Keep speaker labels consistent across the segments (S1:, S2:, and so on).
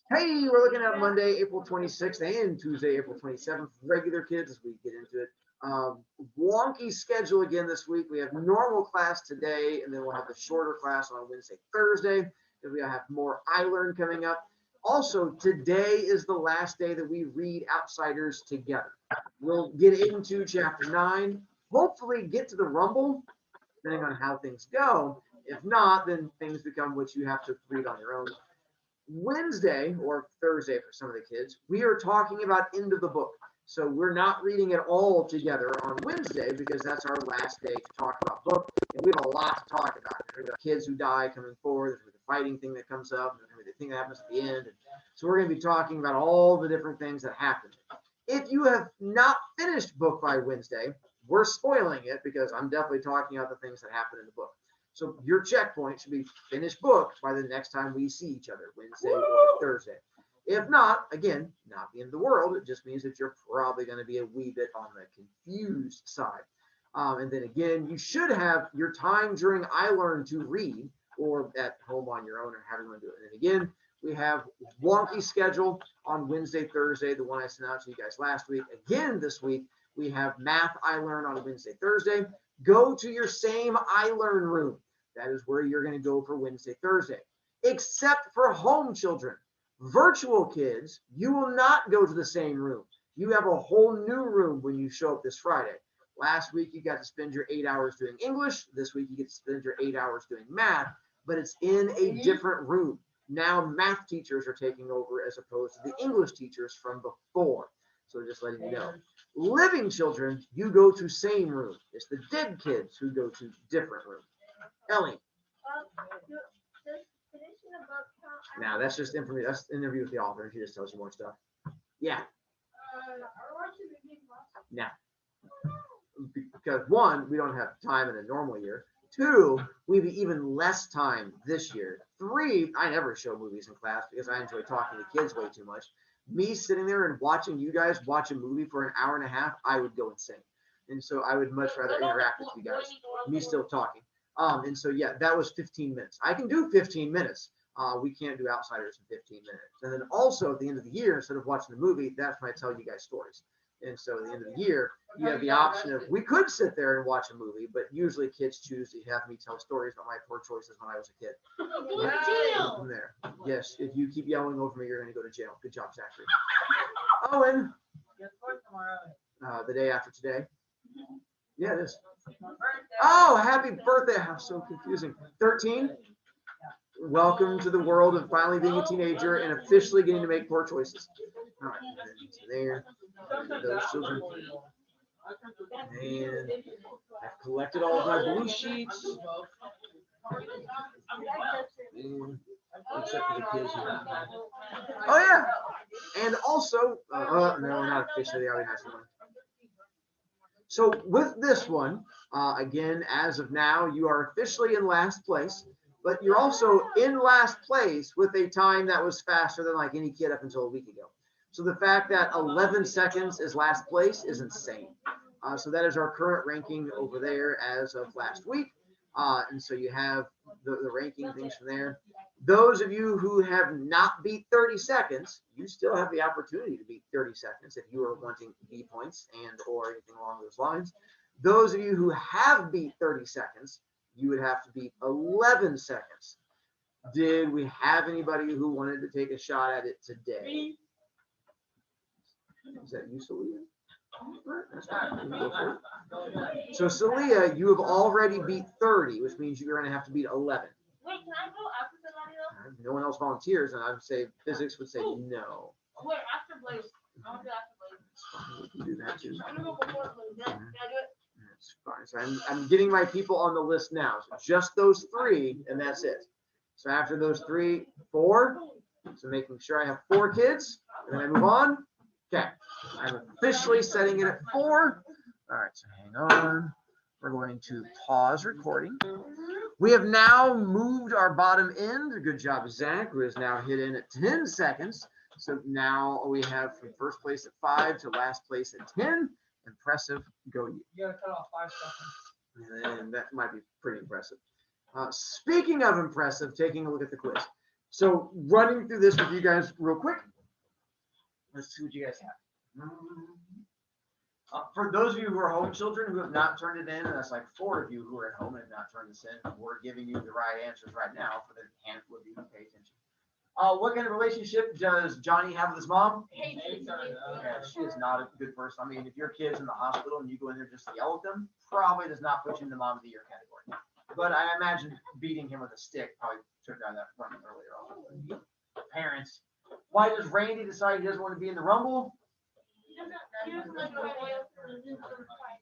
S1: Hey, we're looking at Monday, April 26th and Tuesday, April 27th. Regular kids as we get into it. Wonky schedule again this week. We have normal class today, and then we'll have the shorter class on Wednesday, Thursday. Then we'll have more iLearn coming up. Also, today is the last day that we read Outsiders together. We'll get into chapter 9, hopefully get to the Rumble, depending on how things go. If not, then things become what you have to read on your own. Wednesday or Thursday for some of the kids, we are talking about end of the book. So we're not reading it all together on Wednesday because that's our last day to talk about book. And we have a lot to talk about. There's kids who die coming forward. There's the fighting thing that comes up. There's the thing that happens at the end. And so we're going to be talking about all the different things that happen. If you have not finished book by Wednesday, we're spoiling it because I'm definitely talking about the things that happen in the book. So your checkpoint should be finished book by the next time we see each other, Wednesday or Thursday. If not, again, not the end of the world. It just means that you're probably going to be a wee bit on the confused side. And then again, you should have your time during iLearn to read or at home on your own or however you want to do it. And then again, we have wonky schedule on Wednesday, Thursday, the one I sent out to you guys last week. Again, this week, we have math iLearn on Wednesday, Thursday. Go to your same iLearn room. That is where you're going to go for Wednesday, Thursday, except for home children. Virtual kids, you will not go to the same room. You have a whole new room when you show up this Friday. Last week, you got to spend your 8 hours doing English. This week, you get to spend your 8 hours doing math, but it's in a different room. Now, math teachers are taking over as opposed to the English teachers from before. So just letting you know. Living children, you go to same room. It's the dead kids who go to different room. Ellie. Now that's just information. That's an interview with the author. She just tells you more stuff. Yeah. Now, because one, we don't have time in a normal year. Two, we have even less time this year. Three, I never show movies in class because I enjoy talking to kids way too much. Me sitting there and watching you guys watch a movie for an hour and a half, I would go insane. And so I would much rather interact with you guys. Me still talking. And so, yeah, that was 15 minutes. I can do 15 minutes. We can't do Outsiders in 15 minutes. And then also at the end of the year, instead of watching the movie, that's when I tell you guys stories. And so at the end of the year, you have the option of, we could sit there and watch a movie, but usually kids choose to have me tell stories about my poor choices when I was a kid. From there. Yes, if you keep yelling over me, you're going to go to jail. Good job, Zachary. Owen. The day after today. Yeah, it is. Oh, happy birthday. How so confusing. 13? Welcome to the world of finally being a teenager and officially getting to make poor choices. All right, so there. Those children. And I've collected all of my blue sheets. And except for the kids. Oh, yeah. And also, no, not officially. They already have someone. So with this one, again, as of now, you are officially in last place, but you're also in last place with a time that was faster than like any kid up until a week ago. So the fact that 11 seconds is last place is insane. So that is our current ranking over there as of last week. And so you have the ranking things from there. Those of you who have not beat 30 seconds, you still have the opportunity to beat 30 seconds if you are wanting B points and or anything along those lines. Those of you who have beat 30 seconds, you would have to beat 11 seconds. Did we have anybody who wanted to take a shot at it today? Is that you, Celia? That's fine. Go for it. So, Celia, you have already beat 30, which means you're going to have to beat 11.
S2: Wait, can I go after Fernando?
S1: No one else volunteers, and I would say physics would say no.
S2: Wait, after Blaze. I want to do after Blaze.
S1: That's fine. We can do that too.
S2: I'm going to go before Blaze. Can I do it?
S1: That's fine. So I'm getting my people on the list now. So just those three, and that's it. So after those 3, 4. So making sure I have 4 kids, and then I move on. Okay. I'm officially setting it at 4. All right. So hang on. We're going to pause recording. We have now moved our bottom end. Good job, Zach, who has now hit in at 10 seconds. So now we have from first place at 5 to last place at 10. Impressive. Go you.
S3: You gotta cut off 5 seconds.
S1: And that might be pretty impressive. Speaking of impressive, taking a look at the quiz. So running through this with you guys real quick. Let's see what you guys have. For those of you who are home children who have not turned it in, and that's like 4 of you who are at home and have not turned this in, we're giving you the right answers right now for the handful of you who pay attention. What kind of relationship does Johnny have with his mom?
S2: Hey,
S1: Yeah, she is not a good person. I mean, if your kid's in the hospital and you go in there just to yell at them, probably does not put you in the mom of the year category. But I imagine beating him with a stick probably took down that front earlier on. Parents, why does Randy decide he doesn't want to be in the Rumble?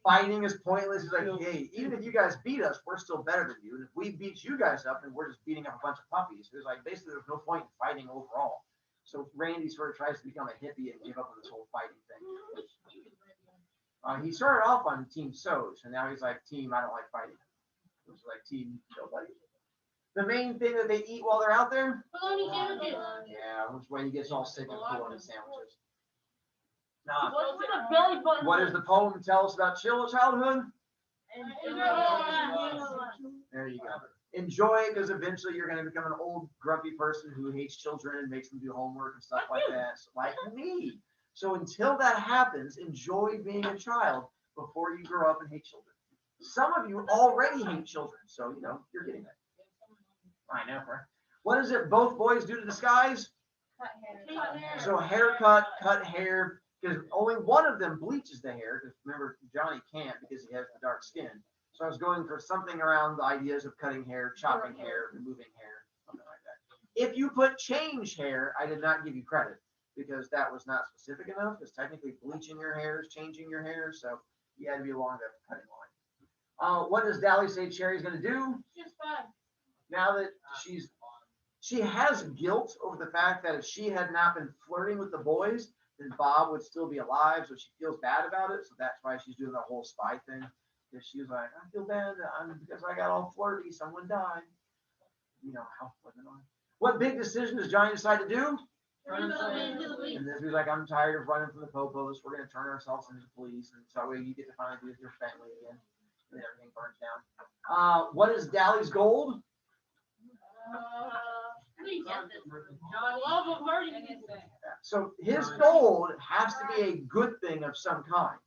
S1: Fighting is pointless. He's like, hey, even if you guys beat us, we're still better than you. And if we beat you guys up, then we're just beating up a bunch of puppies. There's like basically there's no point in fighting overall. So Randy sort of tries to become a hippie and give up on this whole fighting thing. He started off on Team So's, and now he's like, Team, I don't like fighting. Which is like Team Nobody. The main thing that they eat while they're out there? Yeah, which way he gets all sick and full on his sandwiches. Nah. What does the poem tell us about childhood? There you go. Enjoy it, because eventually you're going to become an old grumpy person who hates children and makes them do homework and stuff like that, like me. So until that happens, enjoy being a child before you grow up and hate children. Some of you already hate children, so you know you're getting that. I know, right? What is it both boys do to disguise? So haircut, cut hair, because only one of them bleaches the hair, because remember, Johnny can't because he has the dark skin. So I was going for something around the ideas of cutting hair, chopping hair, removing hair, something like that. If you put change hair, I did not give you credit, because that was not specific enough, because technically bleaching your hair is changing your hair, so you had to be along that cutting line. What does Dally say Cherry's going to do?
S2: She's fine.
S1: Now that she has guilt over the fact that if she had not been flirting with the boys, then Bob would still be alive, so she feels bad about it. So that's why she's doing the whole spy thing. Because she was like, I feel bad because I got all flirty, someone died. You know how flipping on. What big decision does Johnny decide to do? And then he's like, I'm tired of running from the popos. We're going to turn ourselves into police. And so you get to finally be with your family again. And then everything burns down. What is Dally's gold? So his gold has to be a good thing of some kind.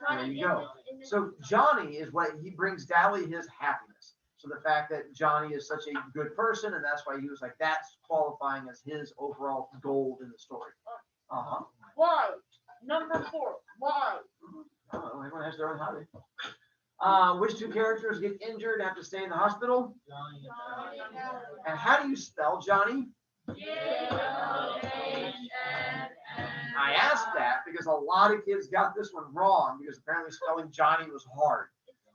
S1: There you go. So Johnny is what he brings Dally his happiness. So the fact that Johnny is such a good person, and that's why he was like, that's qualifying as his overall gold in the story.
S2: Why? Number 4. Why?
S1: Oh, everyone has their own hobby. Which 2 characters get injured and have to stay in the hospital? And how do you spell Johnny? I asked that because a lot of kids got this one wrong, because apparently spelling Johnny was hard.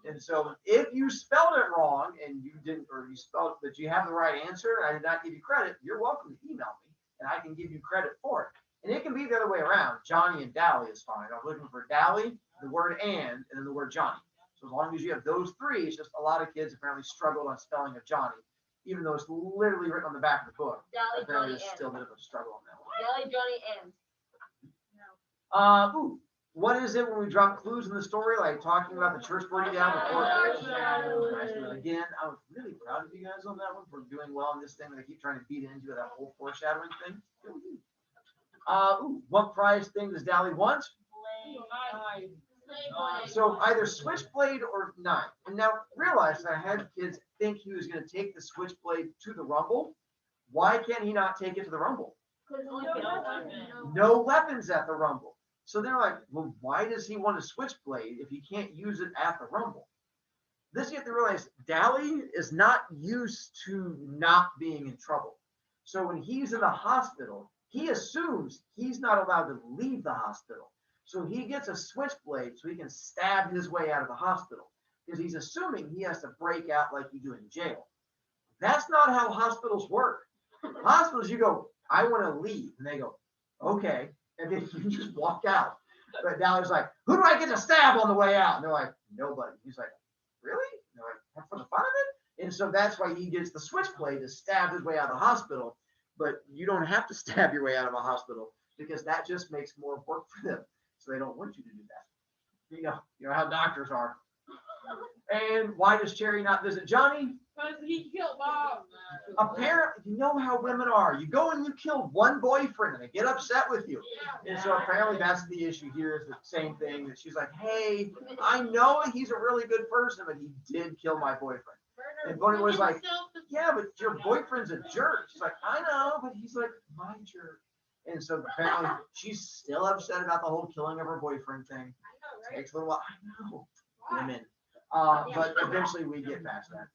S1: And so if you spelled it wrong and you didn't, or you spelled that you have the right answer and I did not give you credit, you're welcome to email me and I can give you credit for it. And it can be the other way around. Johnny and Dally is fine. I was looking for Dally, the word and then the word Johnny. So as long as you have those 3, it's just a lot of kids apparently struggled on spelling of Johnny, even though it's literally written on the back of the book.
S2: Dally,
S1: apparently
S2: Johnny,
S1: there's still a bit of a struggle on that one.
S2: Dally, Johnny, and.
S1: What is it when we drop clues in the story, like talking about the church burning down before? Again, I was really proud of you guys on that one for doing well on this thing that I keep trying to beat into that whole foreshadowing thing. What prize thing does Dally want? So either switchblade or knife. And now realize that I had kids think he was going to take the switchblade to the Rumble. Why can't he not take it to the Rumble? No weapons at the Rumble. So they're like, well, why does he want a switchblade if he can't use it at the Rumble? This you have to realize, Dally is not used to not being in trouble. So when he's in the hospital, he assumes he's not allowed to leave the hospital. So he gets a switchblade so he can stab his way out of the hospital, because he's assuming he has to break out like you do in jail. That's not how hospitals work. Hospitals, you go, I want to leave. And they go, okay. And then you just walk out. But Dally's like, who do I get to stab on the way out? And they're like, nobody. He's like, really? And they're like, for the fun of it? And so that's why he gets the switchblade to stab his way out of the hospital. But you don't have to stab your way out of a hospital, because that just makes more work for them. So they don't want you to do that. You know how doctors are. And why does Cherry not visit Johnny?
S2: Because he killed Bob.
S1: Apparently, you know how women are. You go and you kill one boyfriend and they get upset with you. And so apparently that's the issue here is the same thing that she's like, hey, I know he's a really good person, but he did kill my boyfriend. And Bonnie was like, yeah, but your boyfriend's a jerk. She's like, I know, but he's like my jerk. And so apparently she's still upset about the whole killing of her boyfriend thing. It takes a little while. I know. Women. But eventually we get past that.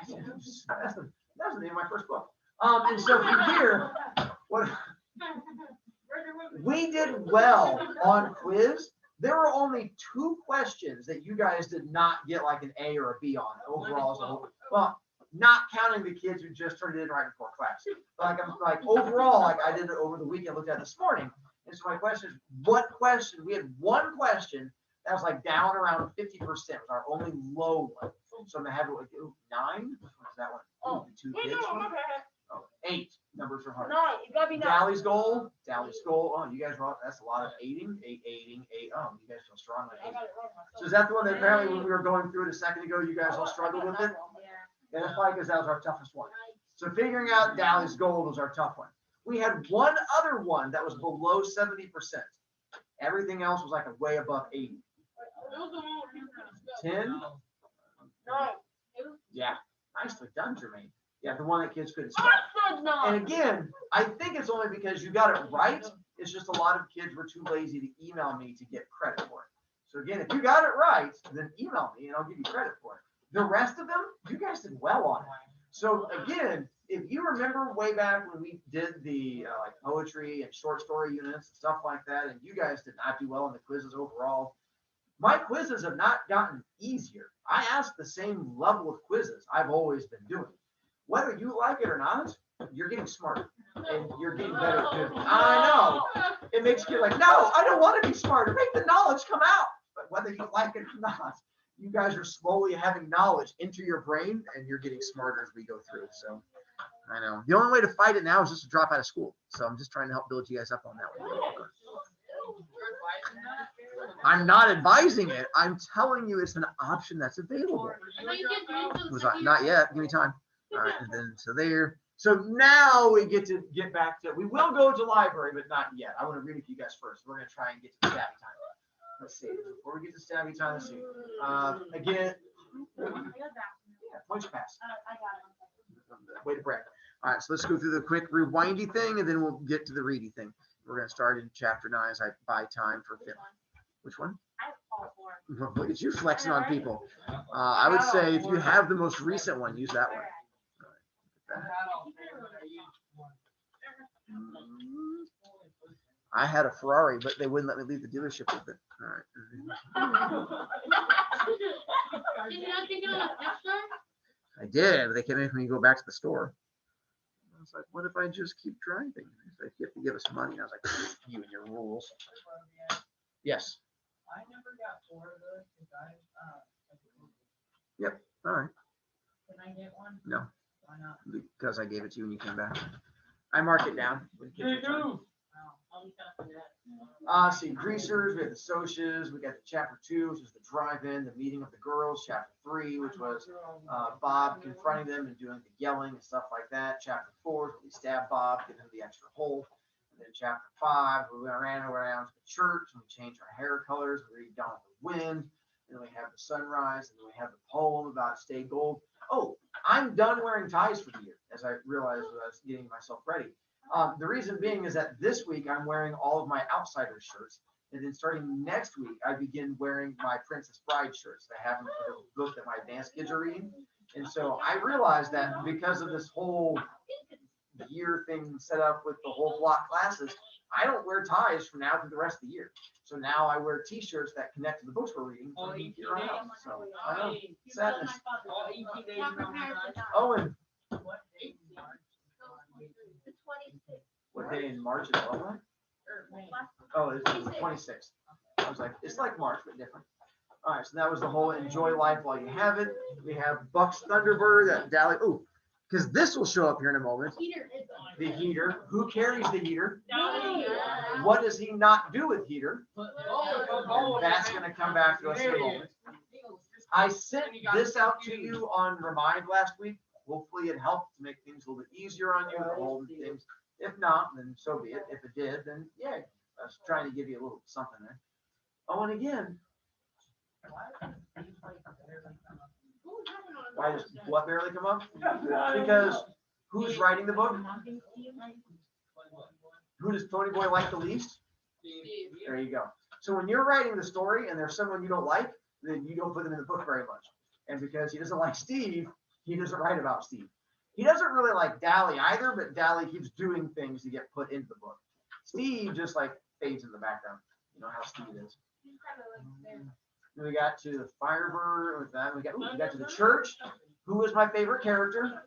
S1: That's the name of my first book. And so from here, what we did well on quiz. There were only 2 questions that you guys did not get like an A or a B on overall as a whole. Well, not counting the kids who just turned it in right before class. But like overall, like I did it over the weekend, looked at it this morning. And so my question is, what question? We had 1 question that was like down around 50%. Was our only low one. So I'm gonna have it like 9. Which one is that one?
S2: Oh,
S1: 2 kids. Oh, 8. Numbers are hard.
S2: 9. It gotta be 9.
S1: Dally's goal. Oh, you guys were. That's a lot of 8. Oh, you guys feel strong on 8. So is that the one that apparently when we were going through it a second ago, you guys all struggled with it? Yeah, that's probably because that was our toughest one. So figuring out Dally's goal was our tough one. We had one other one that was below 70%. Everything else was like a way above 80. 10?
S2: 9.
S1: Yeah, nicely done, Jermaine. Yeah, the one that kids couldn't spell. And again, I think it's only because you got it right. It's just a lot of kids were too lazy to email me to get credit for it. So again, if you got it right, then email me and I'll give you credit for it. The rest of them, you guys did well on it. So again, if you remember way back when we did the like poetry and short story units and stuff like that, and you guys did not do well in the quizzes overall, my quizzes have not gotten easier. I ask the same level of quizzes I've always been doing. Whether you like it or not, you're getting smarter and you're getting better. I know. It makes you like, no, I don't want to be smarter. Make the knowledge come out. But whether you like it or not, you guys are slowly having knowledge into your brain and you're getting smarter as we go through. So I know. The only way to fight it now is just to drop out of school. So I'm just trying to help build you guys up on that one. I'm not advising it. I'm telling you it's an option that's available. Not yet. Give me time. All right, and then so there. So now we get back to, we will go to library, but not yet. I want to read it to you guys first. We're going to try and get to stabby time. Let's see. Before we get to stabby time, let's see. Again, points pass. Way to brag. All right, so let's go through the quick rewindy thing, and then we'll get to the ready thing. We're going to start in chapter 9 as I buy time for 5th. Which one? Look at you flexing on people. I would say if you have the most recent one, use that one. I had a Ferrari, but they wouldn't let me leave the dealership with it. All right. I did, but they kept making me go back to the store. I was like, what if I just keep driving? Like, you have to give us money. And I was like, you and your rules. Yes.
S3: I never got Florida.
S1: Yep. All right.
S3: Can I get one?
S1: No.
S3: Why not?
S1: Because I gave it to you when you came back. I mark it down. See, greasers, we had the socias, we got the chapter 2, which is the drive-in, the meeting of the girls, chapter 3, which was Bob confronting them and doing the yelling and stuff like that. Chapter 4, we stabbed Bob, give him the extra hole. And then chapter 5, we ran around to the church and we changed our hair colors, we read Dawn of the Wind, and we have the sunrise, and then we have the poem about stay gold. Oh, I'm done wearing ties for the year, as I realized when I was getting myself ready. The reason being is that this week I'm wearing all of my Outsiders shirts. And then starting next week, I begin wearing my Princess Bride shirts. I have them for the book that my advanced kids are reading. And so I realized that because of this whole year thing set up with the whole block classes, I don't wear ties from now through the rest of the year. So now I wear t-shirts that connect to the books we're reading. So I know, sadness. Owen. What day in March is it? Oh, it's the 26th. I was like, it's like March, but different. All right, so that was the whole enjoy life while you have it. We have Buck's Thunderbird, that Dally. Oh, because this will show up here in a moment. The heater. Who carries the heater? What does he not do with heater? And that's going to come back to us in a moment. I sent this out to you on Remind last week. Hopefully it helped to make things a little bit easier on you, to hold things. If not, then so be it. If it did, then yeah, I was trying to give you a little something there. Oh, and again, why does what barely come up? Because who's writing the book? Who does Tony Boy like the least? There you go. So when you're writing the story and there's someone you don't like, then you don't put them in the book very much. And because he doesn't like Steve, he doesn't write about Steve. He doesn't really like Dally either, but Dally keeps doing things to get put into the book. Steve just like fades in the background. You know how Steve is. Then we got to the Firebird with that. We got to the church. Who was my favorite character?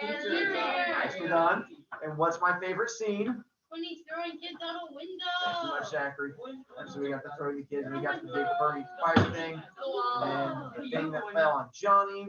S1: Nicely done. And what's my favorite scene?
S2: When he's throwing kids out a window.
S1: Thank you much, Zachary. And so we got the throwing the kids. We got the big Bernie fire thing. And the thing that fell on Johnny.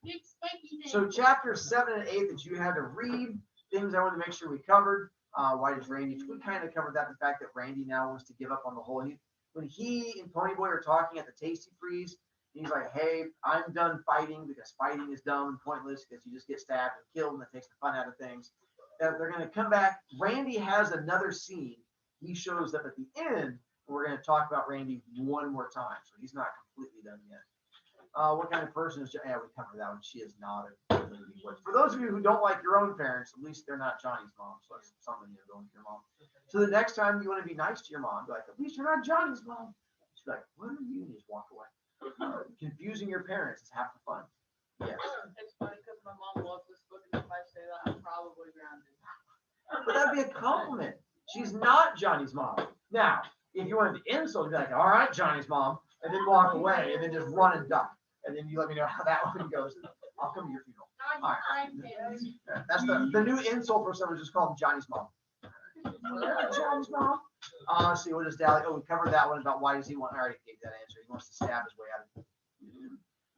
S2: Big spiky thing.
S1: So chapters 7 and 8 that you had to read, things I wanted to make sure we covered. Why does Randy? We kind of covered that, the fact that Randy now wants to give up on the whole. When he and Pony Boy are talking at the Tasty Freeze, he's like, hey, I'm done fighting because fighting is dumb and pointless because you just get stabbed and killed and it takes the fun out of things. They're going to come back. Randy has another scene. He shows up at the end. And we're going to talk about Randy one more time. So he's not completely done yet. What kind of person is? Yeah, we covered that one. She is not a lady. For those of you who don't like your own parents, at least they're not Johnny's mom. So that's something you're going to your mom. So the next time you want to be nice to your mom, be like, at least you're not Johnny's mom. She's like, what are you? And you just walk away. Confusing your parents is half the fun. Yes.
S3: It's funny because my mom loves this book, and if I say that, I'm probably grounded.
S1: But that'd be a compliment. She's not Johnny's mom. Now, if you wanted to insult, you'd be like, all right, Johnny's mom, and then walk away, and then just run and duck. And then you let me know how that one goes. I'll come to your funeral. All right. That's the new insult for someone, just call him Johnny's mom. Johnny's mom. Let's see, what is Dally? Oh, we covered that one about why does he want, I already gave that answer. He wants to stab his way out of it.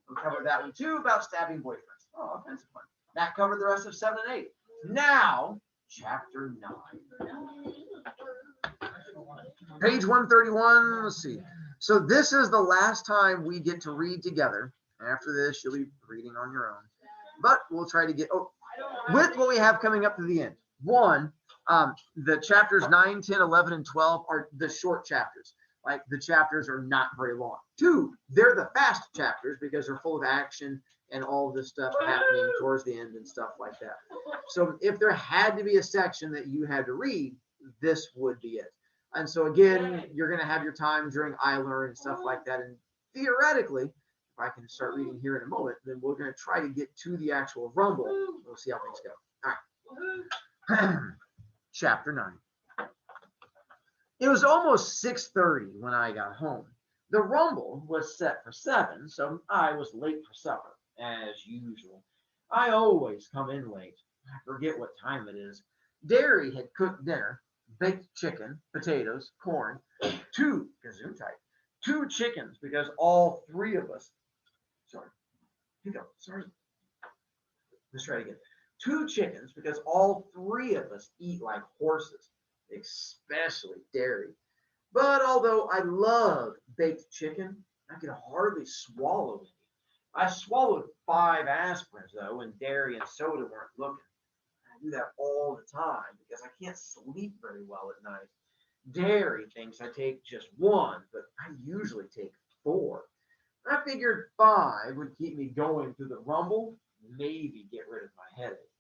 S1: We covered that one too about stabbing boyfriends. Oh, all kinds of fun. That covered the rest of 7 and 8. Now, chapter 9. Page 131. Let's see. So this is the last time we get to read together. After this, you'll be reading on your own. But we'll try to get, with what we have coming up to the end. One, the chapters 9, 10, 11, and 12 are the short chapters. Like the chapters are not very long. 2, they're the fast chapters because they're full of action and all this stuff happening towards the end and stuff like that. So if there had to be a section that you had to read, this would be it. And so again, you're going to have your time during iLearn and stuff like that. And theoretically, if I can start reading here in a moment, then we're going to try to get to the actual Rumble. We'll see how things go. All right. Chapter 9. It was almost 6:30 when I got home. The Rumble was set for 7, so I was late for supper, as usual. I always come in late. I forget what time it is. Derry had cooked dinner. Baked chicken, potatoes, corn, 2 chickens because all 3 of us, let's try it again. 2 chickens because all 3 of us eat like horses, especially Derry. But although I love baked chicken, I could hardly swallow any. I swallowed 5 aspirins though, and Derry and soda weren't looking. I do that all the time because I can't sleep very well at night. Derry thinks I take just 1, but I usually take 4. I figured 5 would keep me going through the Rumble, maybe get rid of my headache.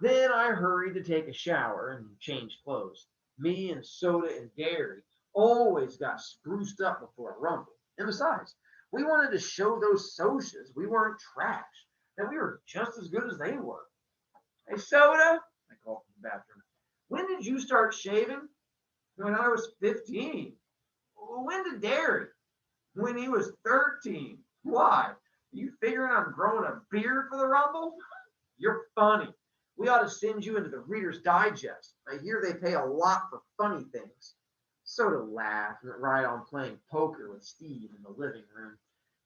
S1: Then I hurried to take a shower and change clothes. Me and Soda and Derry always got spruced up before a Rumble. And besides, we wanted to show those socias we weren't trash, that we were just as good as they were. Hey, Soda, I called from the bathroom. When did you start shaving? When I was 15. When did Derry? When he was 13. Why? You figuring I'm growing a beard for the Rumble? You're funny. We ought to send you into the Reader's Digest. I hear they pay a lot for funny things. Soda laughed and went right on playing poker with Steve in the living room.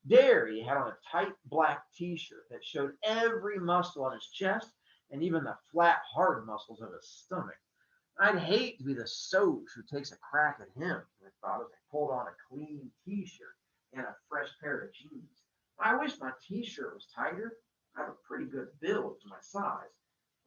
S1: Derry had on a tight black t-shirt that showed every muscle on his chest and even the flat, hard muscles of his stomach. I'd hate to be the Soch who takes a crack at him, I thought as I pulled on a clean t-shirt and a fresh pair of jeans. I wish my t-shirt was tighter. I have a pretty good build to my size.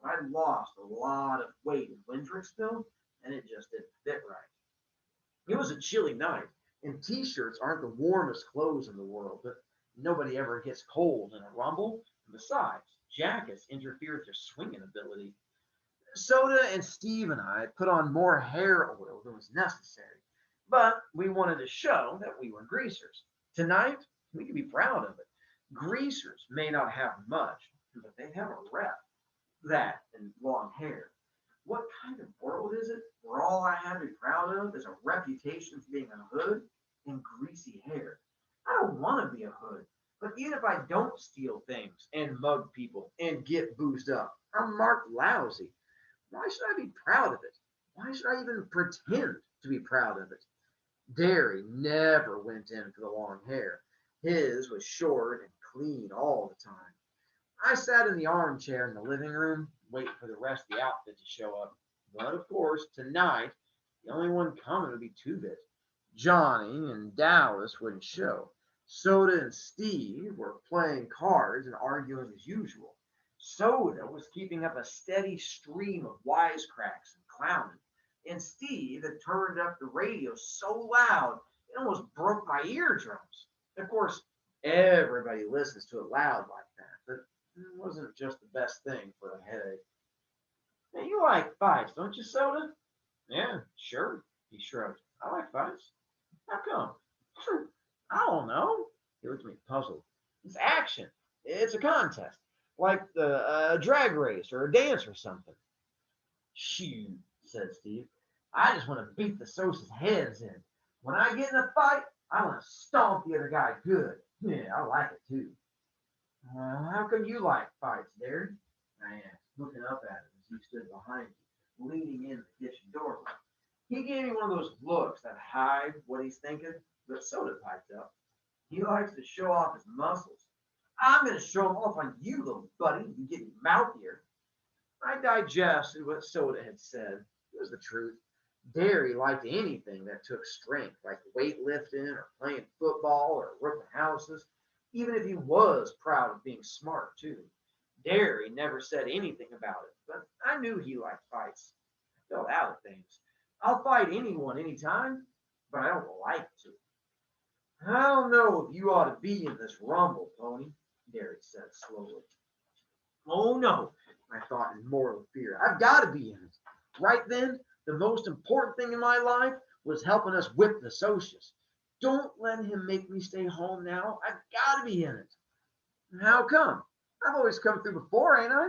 S1: I lost a lot of weight in Windricksville, and it just didn't fit right. It was a chilly night, and t-shirts aren't the warmest clothes in the world, but nobody ever gets cold in a rumble. And besides, jackets interfere with your swinging ability. Soda and Steve and I put on more hair oil than was necessary, but we wanted to show that we were greasers. Tonight, we can be proud of it. Greasers may not have much, but they have a rep. That and long hair. What kind of world is it where all I have to be proud of is a reputation for being a hood and greasy hair? I don't want to be a hood, but even if I don't steal things and mug people and get boozed up, I'm marked lousy. Why should I be proud of it? Why should I even pretend to be proud of it? Derry never went in for the long hair. His was short and clean all the time. I sat in the armchair in the living room, waiting for the rest of the outfit to show up. But of course, tonight, the only one coming would be Two-Bit. Johnny and Dallas wouldn't show. Soda and Steve were playing cards and arguing as usual. Soda was keeping up a steady stream of wisecracks and clowning. And Steve had turned up the radio so loud it almost broke my eardrums. Of course, everybody listens to it loud like that, but it wasn't just the best thing for a headache. Hey, you like fights, don't you, Soda? Yeah, sure, he shrugged. I like fights. How come? I don't know. He looked at me puzzled. It's action. It's a contest, like a drag race or a dance or something. Shoot, said Steve. I just want to beat the Sosa's heads in. When I get in a fight, I want to stomp the other guy good. Yeah, I like it too. How come you like fights, Derek? I asked, looking up at him as he stood behind me, leaning in the kitchen doorway. He gave me one of those looks that hide what he's thinking, but Soda piped up. He likes to show off his muscles. I'm going to show them off on you, little buddy. You get mouthier. I digested what Soda had said. It was the truth. Derry liked anything that took strength, like weightlifting or playing football or roofing houses, even if he was proud of being smart, too. Derry never said anything about it, but I knew he liked fights. I felt out of things. I'll fight anyone anytime, but I don't like to. I don't know if you ought to be in this rumble, Pony, Derry said slowly. Oh no, I thought in mortal fear. I've got to be in it. Right then, the most important thing in my life was helping us whip the socius. Don't let him make me stay home now. I've got to be in it. How come? I've always come through before, ain't I?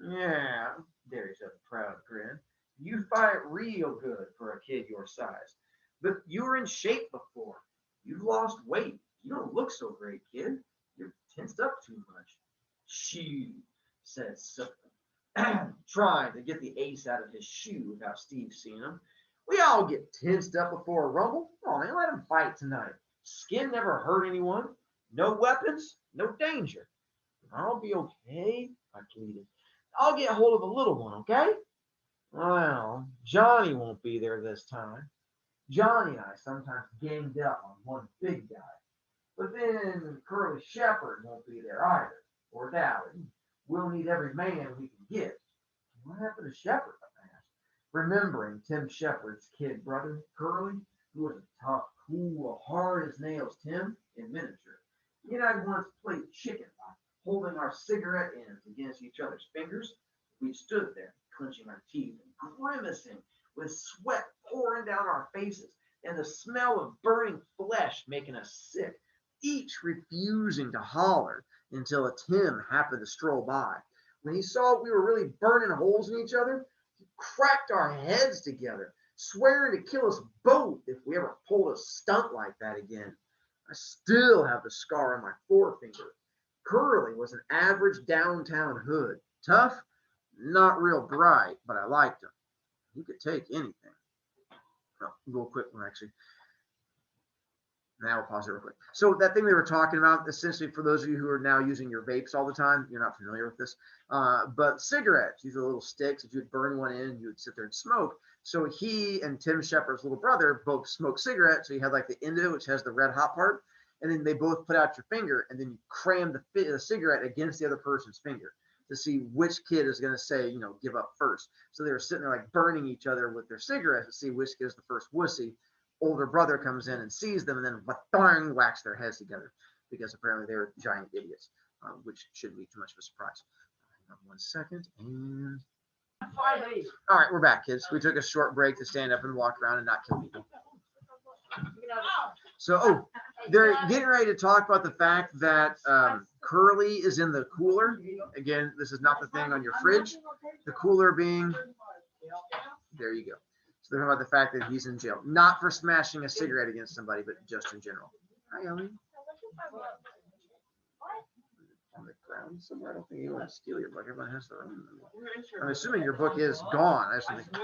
S1: Yeah, Derry said with a proud grin. You fight real good for a kid your size. But you were in shape before. You've lost weight. You don't look so great, kid. You're tensed up too much. She said something, trying to get the ace out of his shoe without Steve seeing him. We all get tensed up before a rumble. Oh man, let him fight tonight. Skin never hurt anyone. No weapons, no danger. I'll be okay, I pleaded. I'll get hold of a little one, okay? Well, Johnny won't be there this time. Johnny and I sometimes ganged up on one big guy. But then Curly Shepherd won't be there either, or Dally. We'll need every man we can get. What happened to Shepherd? I asked, remembering Tim Shepherd's kid brother, Curly, who was a tough, cool, hard as nails Tim in miniature. He and I once played chicken by holding our cigarette ends against each other's fingers. We stood there, clenching our teeth and grimacing, with sweat pouring down our faces and the smell of burning flesh making us sick, each refusing to holler until a Tim happened to stroll by. When he saw we were really burning holes in each other, he cracked our heads together, swearing to kill us both if we ever pulled a stunt like that again. I still have the scar on my forefinger. Curly was an average downtown hood. Tough, not real bright, but I liked him. He could take anything. Oh, real quick one, actually. Now I'll pause it real quick. So that thing they were talking about, essentially for those of you who are now using your vapes all the time, you're not familiar with this, but cigarettes, these are little sticks. If you would burn one in, you would sit there and smoke. So he and Tim Shepherd's little brother both smoked cigarettes. So you had like the end of it, which has the red hot part. and then they both put out your finger, and then you cram the cigarette against the other person's finger to see which kid is going to say, you know, give up first. So they were sitting there like burning each other with their cigarettes to see which kid is the first wussy. Older brother comes in and sees them, and then bang, whacks their heads together because apparently they were giant idiots, which shouldn't be too much of a surprise. Hang on 1 second, and all right, we're back, kids. We took a short break to stand up and walk around and not kill people. So, they're getting ready to talk about the fact that Curly is in the cooler. Again, this is not the thing on your fridge. The cooler being, there you go. So they're talking about the fact that he's in jail, not for smashing a cigarette against somebody, but just in general. Hi, Ellie. On the ground somewhere. I don't think anyone will steal your book. Everyone has their own. I'm assuming your book is gone. I just think.
S2: Oh,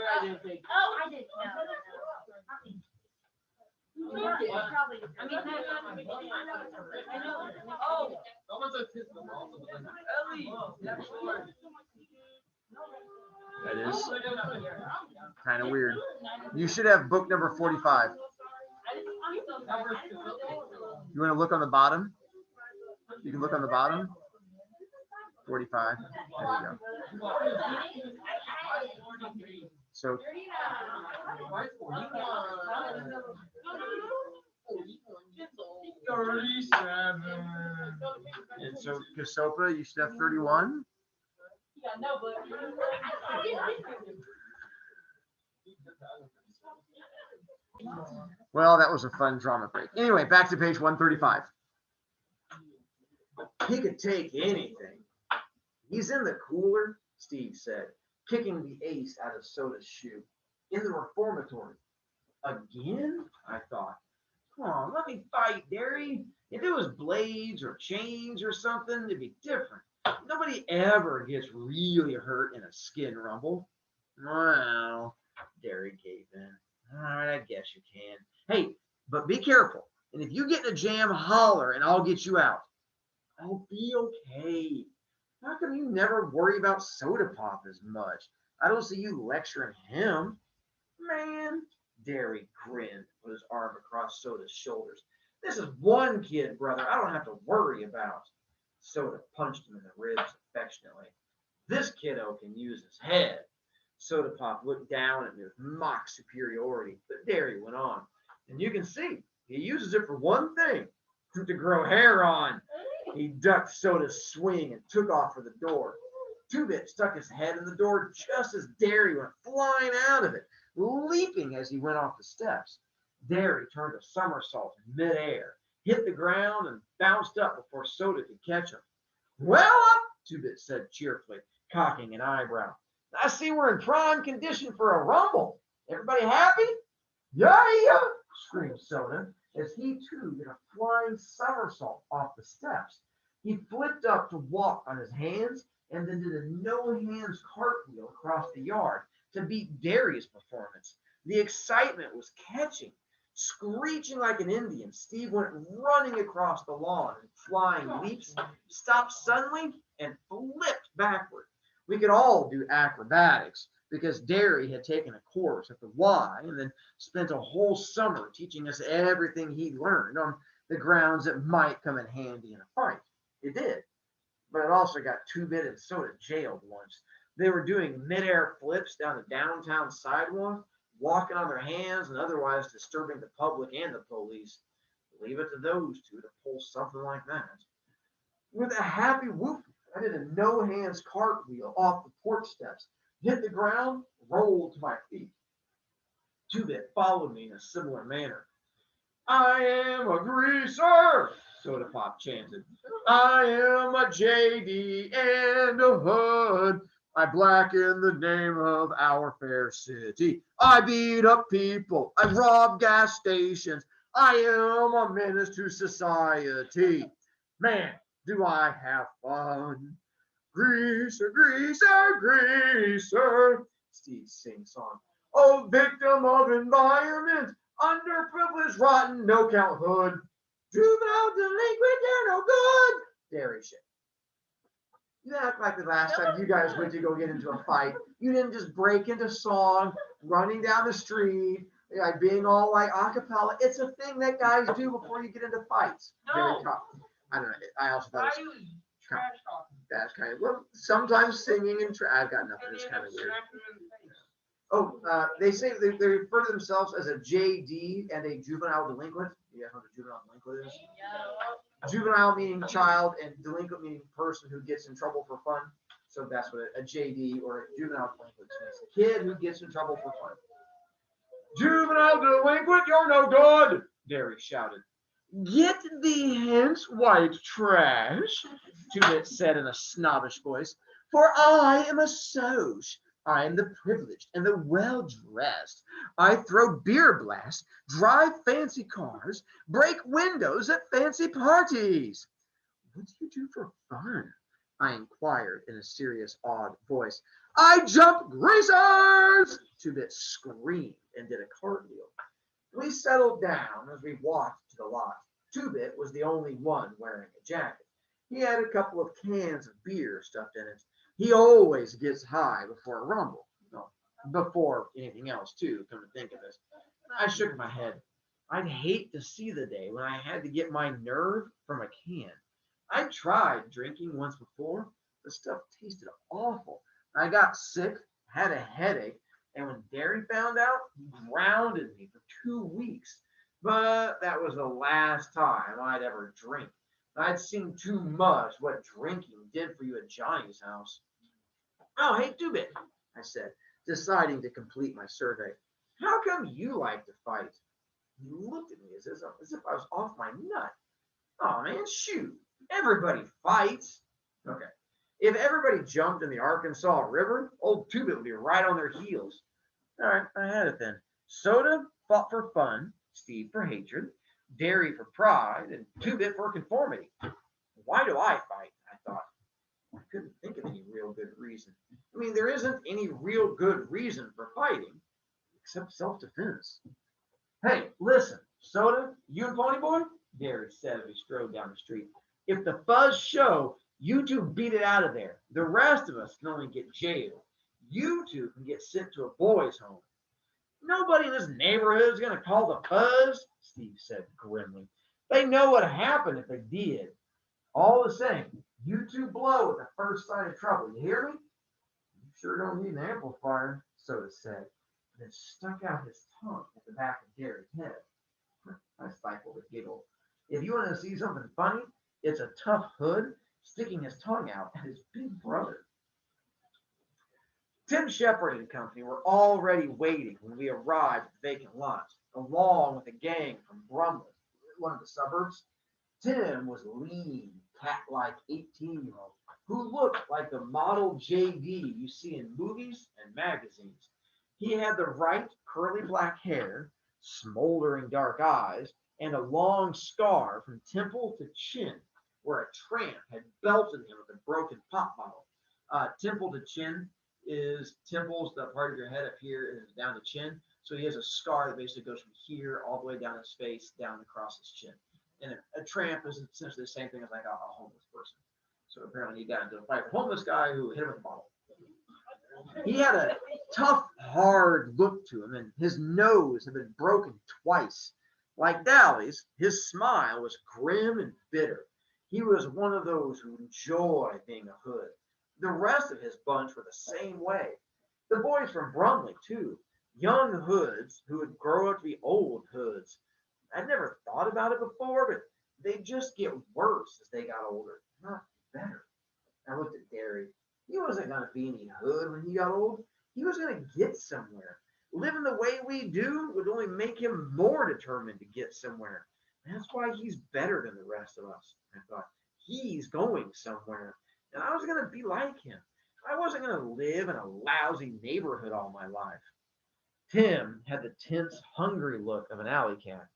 S2: I didn't
S1: That is kind of weird. You should have book number 45. You want to look on the bottom? You can look on the bottom. 45. There you go. So. And so Kasopa, you should have 31.
S3: Yeah, no, but.
S1: Well, that was a fun drama break. Anyway, back to page 135. He could take anything. He's in the cooler, Steve said, kicking the ace out of Soda's shoe. In the reformatory. Again? I thought. Come on, let me fight, Derry. If it was blades or chains or something, it'd be different. Nobody ever gets really hurt in a skin rumble. Well, Derry gave in. All right, I guess you can. Hey, but be careful. And if you get in a jam, holler and I'll get you out. I'll be okay. How come you never worry about Soda Pop as much? I don't see you lecturing him. Man, Derry grinned, put his arm across Soda's shoulders. This is one kid, brother, I don't have to worry about. Soda punched him in the ribs affectionately. This kiddo can use his head. Soda Pop looked down at me with mock superiority, but Derry went on. And you can see, he uses it for one thing, to grow hair on. He ducked Soda's swing and took off for the door. Two-Bit stuck his head in the door just as Derry went flying out of it, leaping as he went off the steps. Derry turned a somersault in midair, hit the ground, and bounced up before Soda could catch him. Well up, Two-Bit said cheerfully, cocking an eyebrow. I see we're in prime condition for a rumble. Everybody happy? Yeah, screamed Soda, as he too did a flying somersault off the steps. He flipped up to walk on his hands and then did a no-hands cartwheel across the yard to beat Derry's performance. The excitement was catching. Screeching like an Indian, Steve went running across the lawn in flying leaps, stopped suddenly, and flipped backward. We could all do acrobatics because Derry had taken a course at the Y and then spent a whole summer teaching us everything he learned on the grounds that might come in handy in a fight. It did. But it also got Two-Bit and Soda jailed once. They were doing midair flips down the downtown sidewalk, walking on their hands and otherwise disturbing the public and the police. Leave it to those two to pull something like that. With a happy whoop, I did a no-hands cartwheel off the porch steps, hit the ground, rolled to my feet. Two-Bit followed me in a similar manner. I am a greaser, Soda Pop chanted. I am a JD and a hood. I blacken the name of our fair city. I beat up people. I rob gas stations. I am a menace to society. Man, do I have fun. Greaser, greaser, greaser, Steve sings song. Oh, victim of environment, underprivileged, rotten, no-count hood. Juvenile delinquent, they're no good. Derry shit. You act like the last time you guys went to go get into a fight, you didn't just break into song, running down the street, Yeah, being all like acapella, it's a thing that guys do before you get into fights. Very
S3: No.
S1: I don't know. I also thought
S3: Why
S1: it was
S3: are you trash talking?
S1: that's kind of well. Sometimes singing and I've got nothing.
S3: And
S1: It's
S3: then
S1: kind of weird.
S3: smack him in the face.
S1: Oh, they say they refer to themselves as a JD and a juvenile delinquent. You guys know what a juvenile delinquent is? Juvenile meaning child and delinquent meaning person who gets in trouble for fun. So that's what a JD or a juvenile delinquent means. Kid who gets in trouble for fun. Juvenile delinquent, you're no good, Derry shouted. Get thee hence, white trash, Judith said in a snobbish voice, for I am a Soc. I am the privileged and the well-dressed. I throw beer blasts, drive fancy cars, break windows at fancy parties. What do you do for fun? I inquired in a serious, awed voice. I jump greasers! Two-Bit screamed and did a cartwheel. We settled down as we walked to the lot. Two-Bit was the only one wearing a jacket. He had a couple of cans of beer stuffed in it. He always gets high before a rumble. No, before anything else, too, come to think of it. I shook my head. I'd hate to see the day when I had to get my nerve from a can. I tried drinking once before. The stuff tasted awful. I got sick, had a headache, and when Derry found out, he grounded me for 2 weeks. But that was the last time I'd ever drink. I'd seen too much what drinking did for you at Johnny's house. Oh, hey, Two-Bit, I said, deciding to complete my survey. How come you like to fight? He looked at me as if I was off my nut. Oh, man, shoot. Everybody fights. Okay. If everybody jumped in the Arkansas River, old Two-Bit would be right on their heels. All right, I had it then. Soda fought for fun, Steve for hatred, Derry for pride, and Two-Bit for conformity. Why do I fight? I thought. I couldn't think of any real good reason. I mean, there isn't any real good reason for fighting except self-defense. Hey, listen, Soda, you and Ponyboy, Derry said as we strode down the street. If the Fuzz show, you two beat it out of there. The rest of us can only get jailed. You two can get sent to a boys' home. Nobody in this neighborhood is going to call the Fuzz, Steve said grimly. They know what happened if they did. All the same, you two blow at the first sign of trouble. You hear me? You sure don't need an amplifier, Soda said, and then stuck out his tongue at the back of Derry's head. I stifled a giggle. If you want to see something funny, it's a tough hood sticking his tongue out at his big brother. Tim Shepard and company were already waiting when we arrived at the vacant lot, along with a gang from Brumley, one of the suburbs. Tim was lean, cat-like 18-year-old who looked like the model JD you see in movies and magazines. He had the right curly black hair, smoldering dark eyes, and a long scar from temple to chin, where a tramp had belted him with a broken pop bottle. Temple to chin is temples, the part of your head up here and down to chin. So he has a scar that basically goes from here all the way down his face, down across his chin. And a tramp is essentially the same thing as like a homeless person. So apparently he got into a fight with a homeless guy who hit him with a bottle. He had a tough, hard look to him, and his nose had been broken twice. Like Dally's, his smile was grim and bitter. He was one of those who enjoy being a hood. The rest of his bunch were the same way. The boys from Brumley, too. Young hoods who would grow up to be old hoods. I'd never thought about it before, but they just get worse as they got older, not better. I looked at Derry. He wasn't going to be any hood when he got old. He was going to get somewhere. Living the way we do would only make him more determined to get somewhere. That's why he's better than the rest of us. I thought, he's going somewhere. And I was going to be like him. I wasn't going to live in a lousy neighborhood all my life. Tim had the tense, hungry look of an alley cat.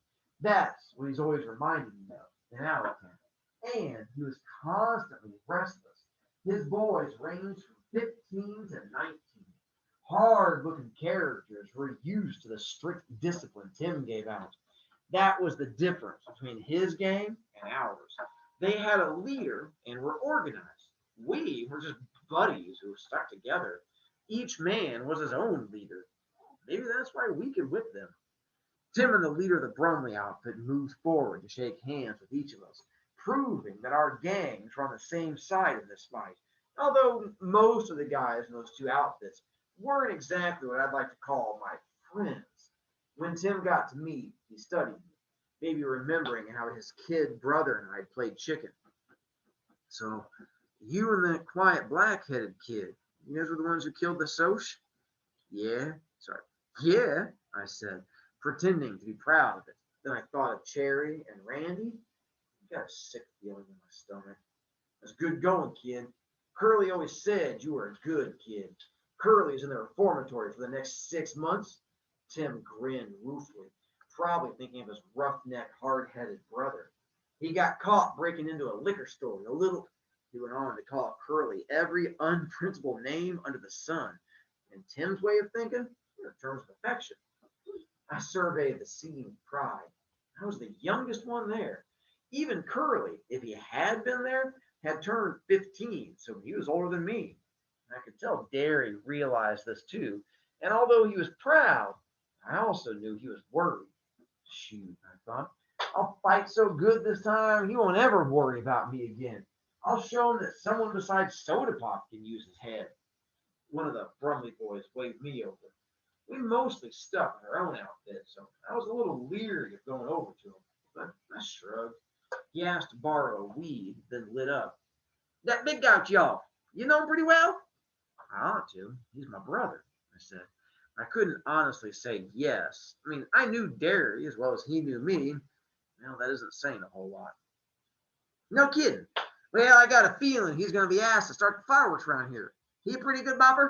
S1: That's what he's always reminding me of, an alley cat. And he was constantly restless. His boys ranged from 15 to 19. Hard-looking characters were used to the strict discipline Tim gave out. That was the difference between his gang and ours. They had a leader and were organized. We were just buddies who were stuck together. Each man was his own leader. Maybe that's why we could whip them. Tim and the leader of the Brumley outfit moved forward to shake hands with each of us, proving that our gangs were on the same side in this fight. Although most of the guys in those two outfits weren't exactly what I'd like to call my friends. When Tim got to me, he studied me, maybe remembering how his kid brother and I played chicken. So, you and that quiet black-headed kid, you guys were the ones who killed the Soch? Yeah, sorry. Yeah, I said, pretending to be proud of it. Then I thought of Cherry and Randy. I got a sick feeling in my stomach. That's good going, kid. Curly always said you were a good kid. Curly's in the reformatory for the next 6 months. Tim grinned ruefully, probably thinking of his roughneck, hard-headed brother. He got caught breaking into a liquor store. He went on to call Curly every unprintable name under the sun. In Tim's way of thinking, in terms of affection. I surveyed the scene with pride. I was the youngest one there. Even Curly, if he had been there, had turned 15, so he was older than me. I could tell Derry realized this too, and although he was proud, I also knew he was worried. Shoot, I thought, I'll fight so good this time, he won't ever worry about me again. I'll show him that someone besides Soda Pop can use his head. One of the Brumley boys waved me over. We mostly stuck in our own outfit, so I was a little leery of going over to him, but I shrugged. He asked to borrow a weed, then lit up. That big guy, y'all, you know him pretty well? I ought to. He's my brother, I said. I couldn't honestly say yes. I mean, I knew Derry as well as he knew me. Well, that isn't saying a whole lot. No kidding. Well, I got a feeling he's going to be asked to start the fireworks around here. He a pretty good bopper?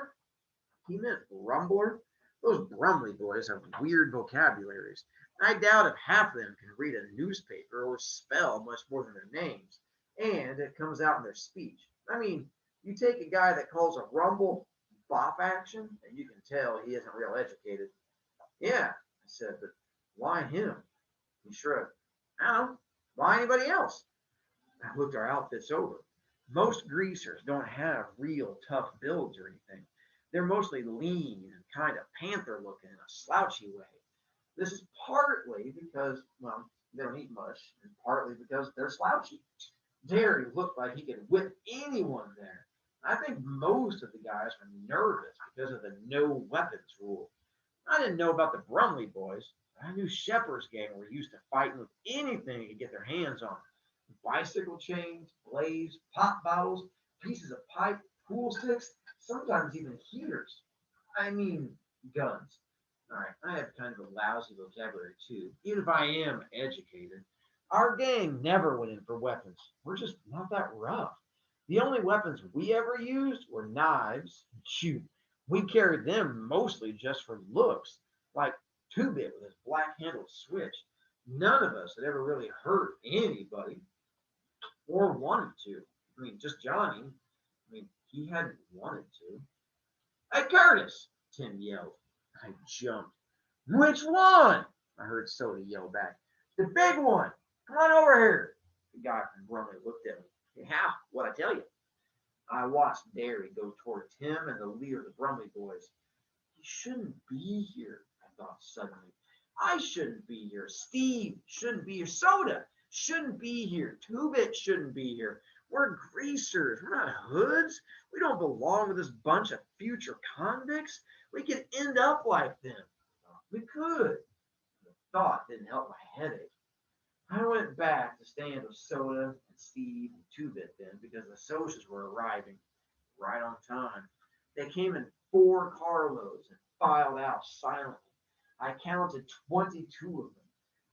S1: He meant rumbler. Those Brumley boys have weird vocabularies. I doubt if half of them can read a newspaper or spell much more than their names. And it comes out in their speech. I mean, you take a guy that calls a rumble bop action, and you can tell he isn't real educated. Yeah, I said, but why him? He shrugged. I don't know. Why anybody else? I looked our outfits over. Most greasers don't have real tough builds or anything. They're mostly lean and kind of panther looking in a slouchy way. This is partly because, well, they don't eat much, and partly because they're slouchy. Derry looked like he could whip anyone there. I think most of the guys were nervous because of the no weapons rule. I didn't know about the Brumley boys, but I knew Shepherd's gang were used to fighting with anything they could get their hands on. Bicycle chains, blades, pop bottles, pieces of pipe, pool sticks, sometimes even heaters. I mean, guns. All right, I have kind of a lousy vocabulary too, even if I am educated. Our gang never went in for weapons. We're just not that rough. The only weapons we ever used were knives. Shoot, we carried them mostly just for looks, like Two-Bit with his black-handled switch. None of us had ever really hurt anybody or wanted to. I mean, just Johnny. I mean, he hadn't wanted to. Hey, Curtis, Tim yelled. I jumped. Which one? I heard Soda yell back. The big one. Come on over here. The guy from Brumley looked at me. Hey, how? What'd I tell you? I watched Derry go toward Tim and the leader of the Brumley boys. He shouldn't be here, I thought suddenly. I shouldn't be here. Steve shouldn't be here. Soda shouldn't be here. Two-Bit shouldn't be here. We're greasers. We're not hoods. We don't belong with this bunch of future convicts. We could end up like them. We could. The thought didn't help my headache. I went back to stand with Soda and Steve and Two-Bit then because the Socials were arriving right on time. They came in 4 carloads and filed out silently. I counted 22 of them.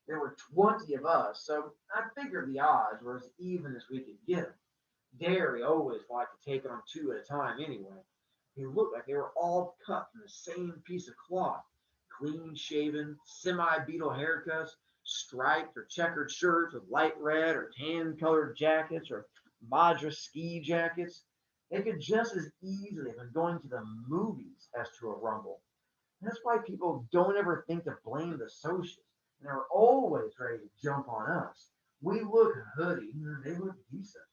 S1: There were 20 of us, so I figured the odds were as even as we could get them. Derry always liked to take on 2 at a time anyway. They looked like they were all cut from the same piece of cloth. Clean-shaven, semi-beetle haircuts, striped or checkered shirts with light red or tan-colored jackets or Madras ski jackets. They could just as easily have been going to the movies as to a rumble. That's why people don't ever think to blame the Socials. And they're always ready to jump on us. We look hoodie, and they look decent.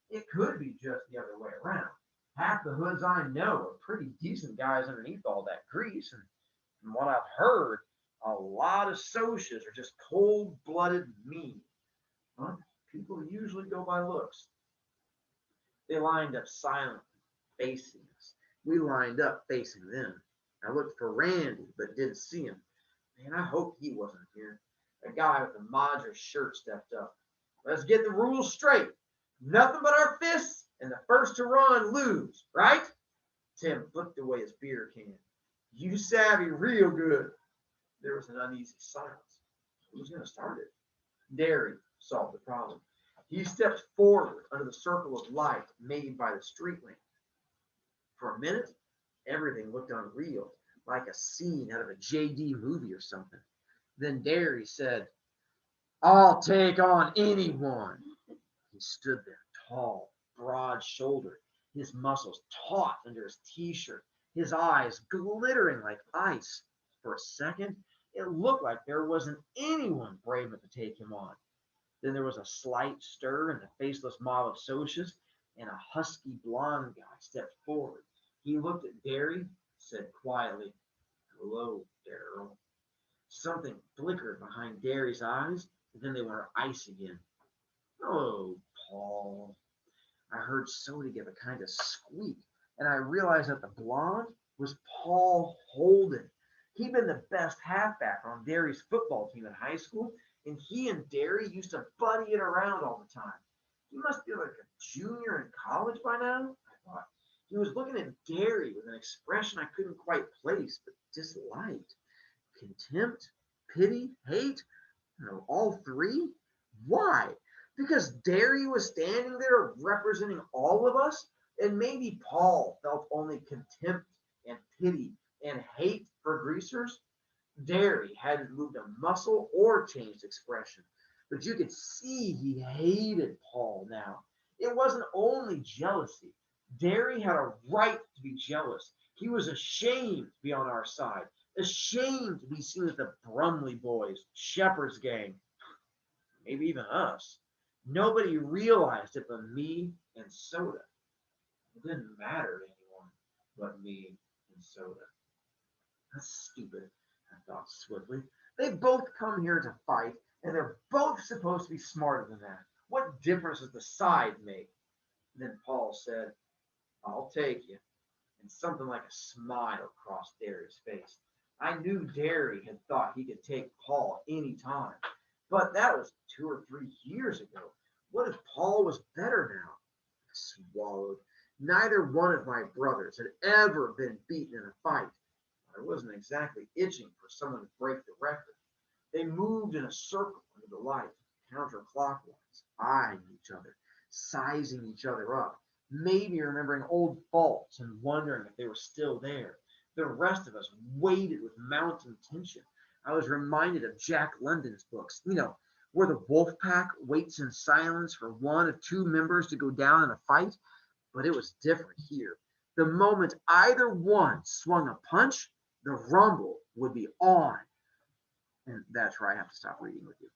S1: It could be just the other way around. Half the hoods I know are pretty decent guys underneath all that grease, and from what I've heard, A lot of socias are just cold-blooded mean. But people usually go by looks. They lined up silently, facing us. We lined up facing them. I looked for Randy, but didn't see him. Man, I hope he wasn't here. A guy with a Madra shirt stepped up. Let's get the rules straight. Nothing but our fists, and the first to run lose, right? Tim flicked away his beer can. You savvy real good. There was an uneasy silence. Who's going to start it? Derry solved the problem. He stepped forward under the circle of light made by the street lamp. For a minute, everything looked unreal, like a scene out of a J.D. movie or something. Then Derry said, I'll take on anyone. He stood there, tall, broad-shouldered, his muscles taut under his t-shirt, his eyes glittering like ice. For a second, it looked like there wasn't anyone brave enough to take him on. Then there was a slight stir in the faceless mob of socias, and a husky blonde guy stepped forward. He looked at Derry, said quietly, Hello, Daryl. Something flickered behind Derry's eyes, and then they were ice again. Oh, Paul. I heard Soda give a kind of squeak, and I realized that the blonde was Paul Holden. He'd been the best halfback on Derry's football team in high school, and he and Derry used to buddy it around all the time. He must be like a junior in college by now, I thought. He was looking at Derry with an expression I couldn't quite place, but disliked. Contempt, pity, hate, all three? Why? Because Derry was standing there representing all of us, and maybe Paul felt only contempt and pity and hate for greasers. Derry hadn't moved a muscle or changed expression, but you could see he hated Paul now. It wasn't only jealousy. Derry had a right to be jealous. He was ashamed to be on our side, ashamed to be seen with the Brumley boys, Shepherd's gang, maybe even us. Nobody realized it but me and Soda. It didn't matter to anyone but me and Soda. That's stupid, I thought swiftly. They've both come here to fight, and they're both supposed to be smarter than that. What difference does the side make? Then Paul said, I'll take you. And something like a smile crossed Derry's face. I knew Derry had thought he could take Paul any time, but that was 2 or 3 years ago. What if Paul was better now? I swallowed. Neither one of my brothers had ever been beaten in a fight. I wasn't exactly itching for someone to break the record. They moved in a circle under the light, counterclockwise, eyeing each other, sizing each other up, maybe remembering old faults and wondering if they were still there. The rest of us waited with mounting tension. I was reminded of Jack London's books, where the wolf pack waits in silence for one of 2 members to go down in a fight. But it was different here. The moment either one swung a punch, the rumble would be on. And that's where I have to stop reading with you.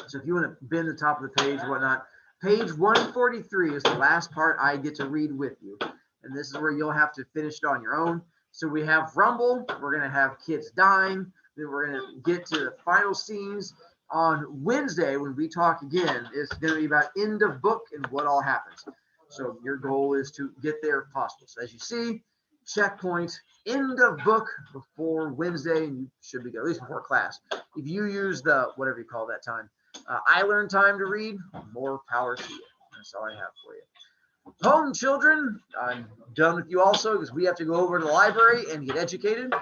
S1: So if you want to bend the top of the page or whatnot, page 143 is the last part I get to read with you. And this is where you'll have to finish it on your own. So we have rumble. We're going to have kids dying. Then we're going to get to the final scenes. On Wednesday, when we talk again, it's going to be about end of book and what all happens. So your goal is to get there if possible. So as you see, checkpoint, end of book before Wednesday, and you should be good, at least before class. If you use the, whatever you call that time, I learn time to read, more power to you. That's all I have for you. Home children, I'm done with you also because we have to go over to the library and get educated.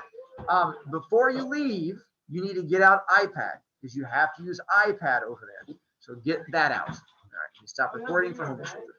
S1: Before you leave, you need to get out iPad because you have to use iPad over there. So get that out. All right, stop recording for home children.